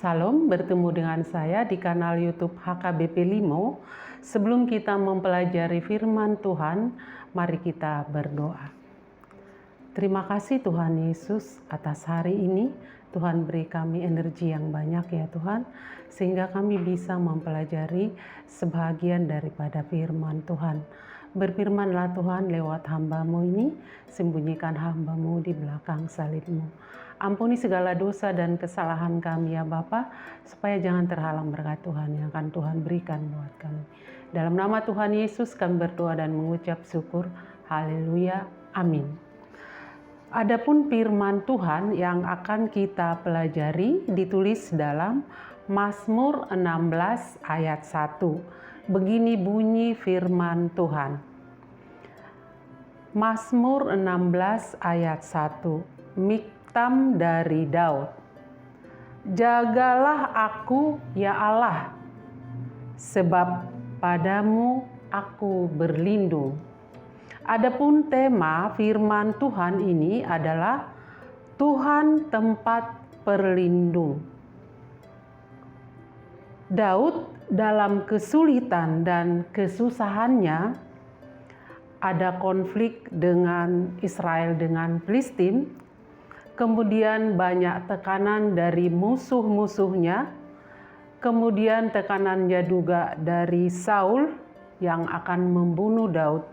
Salam, bertemu dengan saya di kanal YouTube HKBP Limo. Sebelum kita mempelajari firman Tuhan, mari kita berdoa. Terima kasih Tuhan Yesus atas hari ini. Tuhan beri kami energi yang banyak ya Tuhan, sehingga kami bisa mempelajari sebahagian daripada firman Tuhan. Berfirmanlah Tuhan lewat hamba-Mu ini, sembunyikan hamba-Mu di belakang salib-Mu. Ampuni segala dosa dan kesalahan kami ya Bapa, supaya jangan terhalang berkat Tuhan yang akan Tuhan berikan buat kami. Dalam nama Tuhan Yesus kami berdoa dan mengucap syukur. Haleluya. Amin. Adapun firman Tuhan yang akan kita pelajari ditulis dalam Mazmur 16 ayat 1. Begini bunyi firman Tuhan. Mazmur 16 ayat 1. Miktam dari Daud. Jagalah aku ya Allah, sebab padamu aku berlindung. Adapun tema firman Tuhan ini adalah Tuhan tempat perlindung. Daud dalam kesulitan dan kesusahannya, ada konflik dengan Israel dengan Filistin, kemudian banyak tekanan dari musuh-musuhnya, kemudian tekanannya juga dari Saul yang akan membunuh Daud.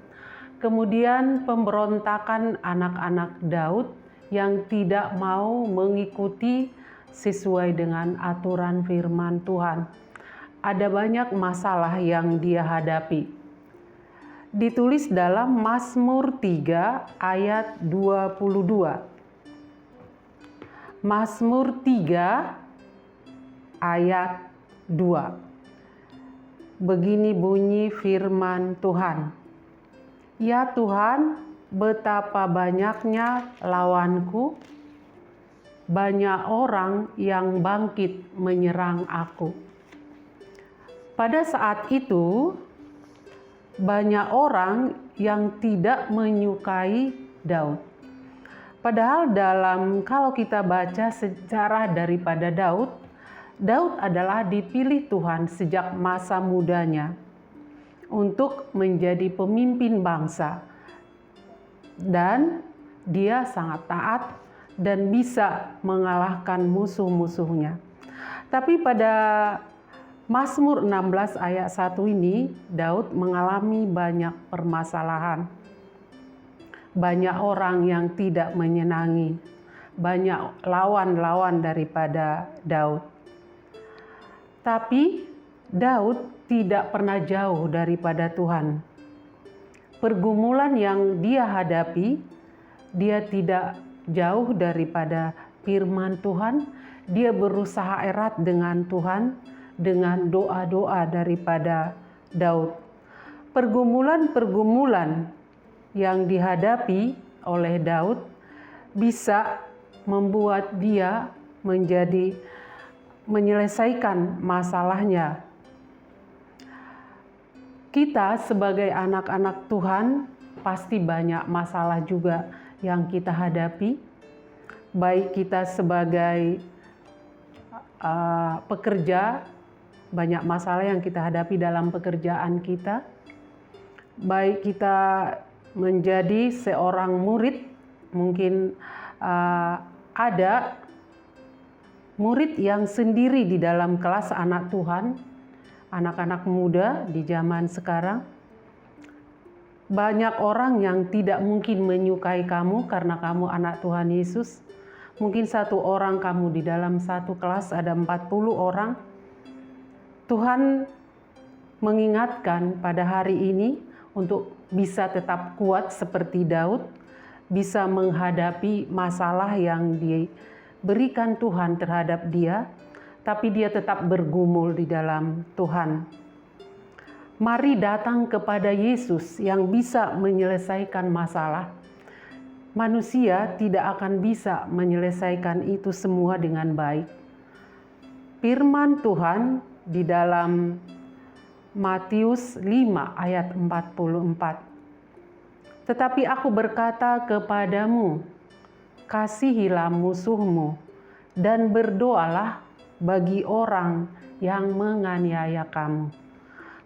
Kemudian pemberontakan anak-anak Daud yang tidak mau mengikuti sesuai dengan aturan firman Tuhan. Ada banyak masalah yang dia hadapi. Ditulis dalam Mazmur 3 ayat 22. Mazmur 3 ayat 2. Begini bunyi firman Tuhan. Ya Tuhan, betapa banyaknya lawanku, banyak orang yang bangkit menyerang aku. Pada saat itu, banyak orang yang tidak menyukai Daud. Padahal kalau kita baca sejarah daripada Daud adalah dipilih Tuhan sejak masa mudanya untuk menjadi pemimpin bangsa. Dan dia sangat taat dan bisa mengalahkan musuh-musuhnya. Tapi pada Mazmur 16 ayat 1 ini, Daud mengalami banyak permasalahan. Banyak orang yang tidak menyenangi, banyak lawan-lawan daripada Daud. Tapi Daud tidak pernah jauh daripada Tuhan. Pergumulan yang dia hadapi, dia tidak jauh daripada firman Tuhan. Dia berusaha erat dengan Tuhan dengan doa-doa daripada Daud. Pergumulan-pergumulan yang dihadapi oleh Daud bisa membuat dia menyelesaikan masalahnya. Kita sebagai anak-anak Tuhan pasti banyak masalah juga yang kita hadapi. Baik kita sebagai pekerja, banyak masalah yang kita hadapi dalam pekerjaan kita. Baik kita menjadi seorang murid, mungkin ada murid yang sendiri di dalam kelas anak Tuhan, anak-anak muda di zaman sekarang. Banyak orang yang tidak mungkin menyukai kamu karena kamu anak Tuhan Yesus. Mungkin satu orang kamu di dalam satu kelas ada 40 orang. Tuhan mengingatkan pada hari ini untuk bisa tetap kuat seperti Daud, bisa menghadapi masalah yang diberikan Tuhan terhadap dia, tapi dia tetap bergumul di dalam Tuhan. Mari datang kepada Yesus yang bisa menyelesaikan masalah. Manusia tidak akan bisa menyelesaikan itu semua dengan baik. Firman Tuhan di dalam Matius 5 ayat 44. Tetapi aku berkata kepadamu, kasihilah musuhmu dan berdoalah bagi orang yang menganiaya kamu.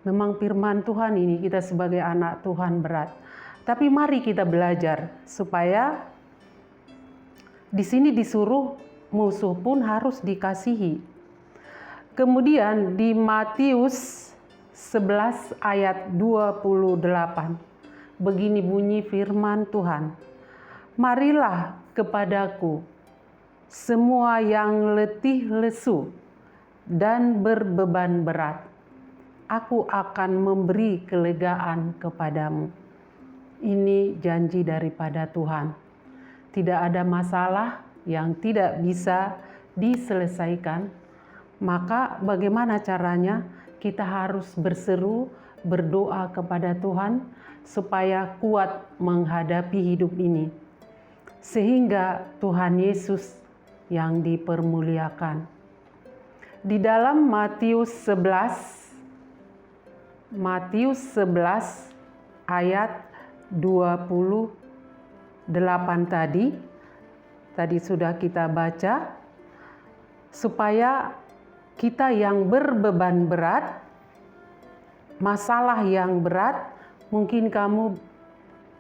Memang firman Tuhan ini kita sebagai anak Tuhan berat. Tapi mari kita belajar supaya di sini disuruh musuh pun harus dikasihi. Kemudian di Matius 11 ayat 28. Begini bunyi firman Tuhan. Marilah kepadaku semua yang letih lesu dan berbeban berat. Aku akan memberi kelegaan kepadamu. Ini janji daripada Tuhan. Tidak ada masalah yang tidak bisa diselesaikan. Maka bagaimana caranya? Kita harus berseru, berdoa kepada Tuhan supaya kuat menghadapi hidup ini. Sehingga Tuhan Yesus yang dipermuliakan. Di dalam Matius 11 ayat 28 tadi sudah kita baca, supaya kita yang berbeban berat, masalah yang berat, mungkin kamu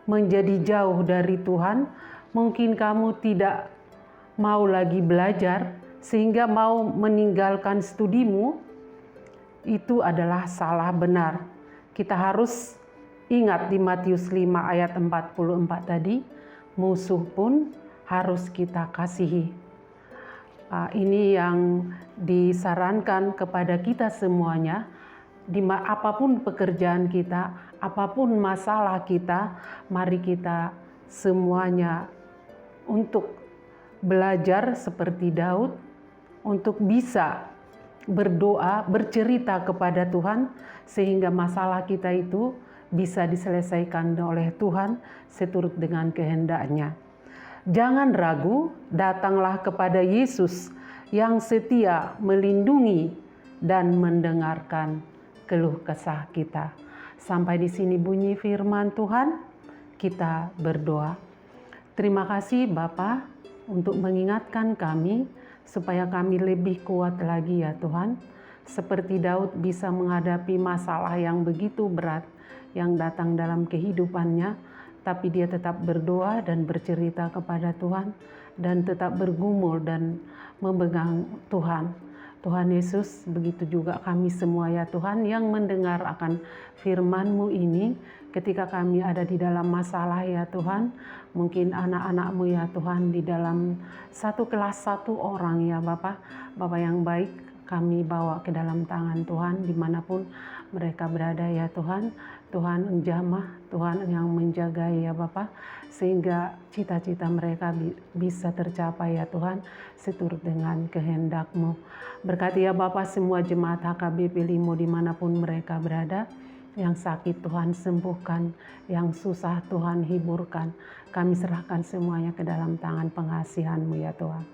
menjadi jauh dari Tuhan, mungkin kamu tidak mau lagi belajar, sehingga mau meninggalkan studimu, itu adalah salah benar. Kita harus ingat di Matius 5 ayat 44 tadi, musuh pun harus kita kasihi. Ini yang disarankan kepada kita semuanya, apapun pekerjaan kita, apapun masalah kita, mari kita semuanya untuk belajar seperti Daud, untuk bisa berdoa, bercerita kepada Tuhan, sehingga masalah kita itu bisa diselesaikan oleh Tuhan seturut dengan kehendak-Nya. Jangan ragu, datanglah kepada Yesus yang setia melindungi dan mendengarkan keluh kesah kita. Sampai di sini bunyi firman Tuhan, kita berdoa. Terima kasih Bapa untuk mengingatkan kami supaya kami lebih kuat lagi ya Tuhan. Seperti Daud bisa menghadapi masalah yang begitu berat yang datang dalam kehidupannya, tapi dia tetap berdoa dan bercerita kepada Tuhan dan tetap bergumul dan memegang Tuhan. Tuhan Yesus, begitu juga kami semua ya Tuhan yang mendengar akan firman-Mu ini ketika kami ada di dalam masalah ya Tuhan. Mungkin anak-anak-Mu ya Tuhan di dalam satu kelas satu orang ya Bapak. Bapak yang baik, kami bawa ke dalam tangan Tuhan dimanapun mereka berada ya Tuhan. Tuhan menjamah, Tuhan yang menjaga ya Bapak, sehingga cita-cita mereka bisa tercapai ya Tuhan, seturut dengan kehendak-Mu. Berkati ya Bapak semua jemaat HKBP Limo dimanapun mereka berada, yang sakit Tuhan sembuhkan, yang susah Tuhan hiburkan. Kami serahkan semuanya ke dalam tangan pengasihan-Mu ya Tuhan.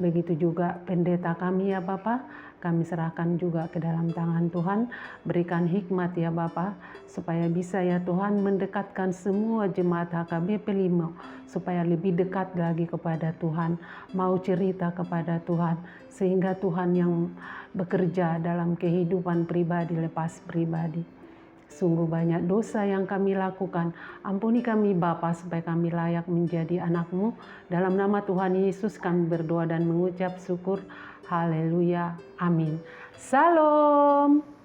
Begitu juga pendeta kami ya Bapak, kami serahkan juga ke dalam tangan Tuhan. Berikan hikmat ya Bapak, supaya bisa ya Tuhan mendekatkan semua jemaat HKBP Limo, supaya lebih dekat lagi kepada Tuhan, mau cerita kepada Tuhan, sehingga Tuhan yang bekerja dalam kehidupan pribadi lepas pribadi. Sungguh banyak dosa yang kami lakukan. Ampuni kami Bapa supaya kami layak menjadi anak-Mu. Dalam nama Tuhan Yesus kami berdoa dan mengucap syukur. Haleluya. Amin. Salam.